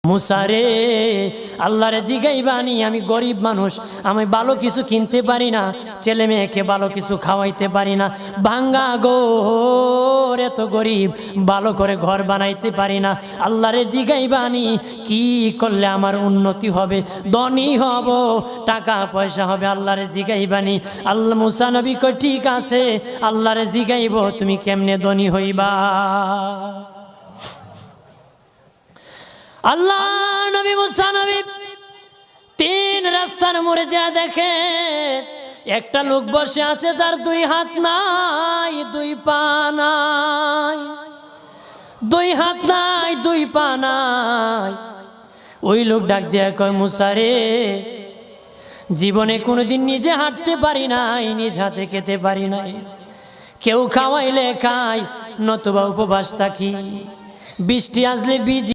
মুসারে আল্লাহরে জিগাইবানি, আমি গরিব মানুষ, আমি ভালো কিছু কিনতে পারি না, ছেলে মেয়েকে ভালো কিছু খাওয়াইতে পারি না, ভাঙ্গা ঘর, এত গরিব, ভালো করে ঘর বানাইতে পারি না। আল্লাহরে জিগাইবানি কি করলে আমার উন্নতি হবে, ধনী হব, টাকা পয়সা হবে। আল্লাহরে জিগাইবানি। আল্লাহ মুসা নবী কই ঠিক আছে, আল্লাহরে জিগাইব তুমি কেমনে ধনী হইবা। আল্লাহ নবী মুসা নবী তিন রাস্তার মোড়ে যা দেখে একটা লোক বসে আছে, তার দুই হাত নাই, দুই পা নাই, দুই হাত নাই, দুই পা নাই। ওই লোক ডাক দিয়া কয়, মুসা রে, জীবনে কোনোদিন নিজে হাঁটতে পারি নাই, নিজ হাতে খেতে পারি নাই, কেউ খাওয়াইলে খাই, নতুবা উপবাস থাকি, বৃষ্টি আসলে বীজ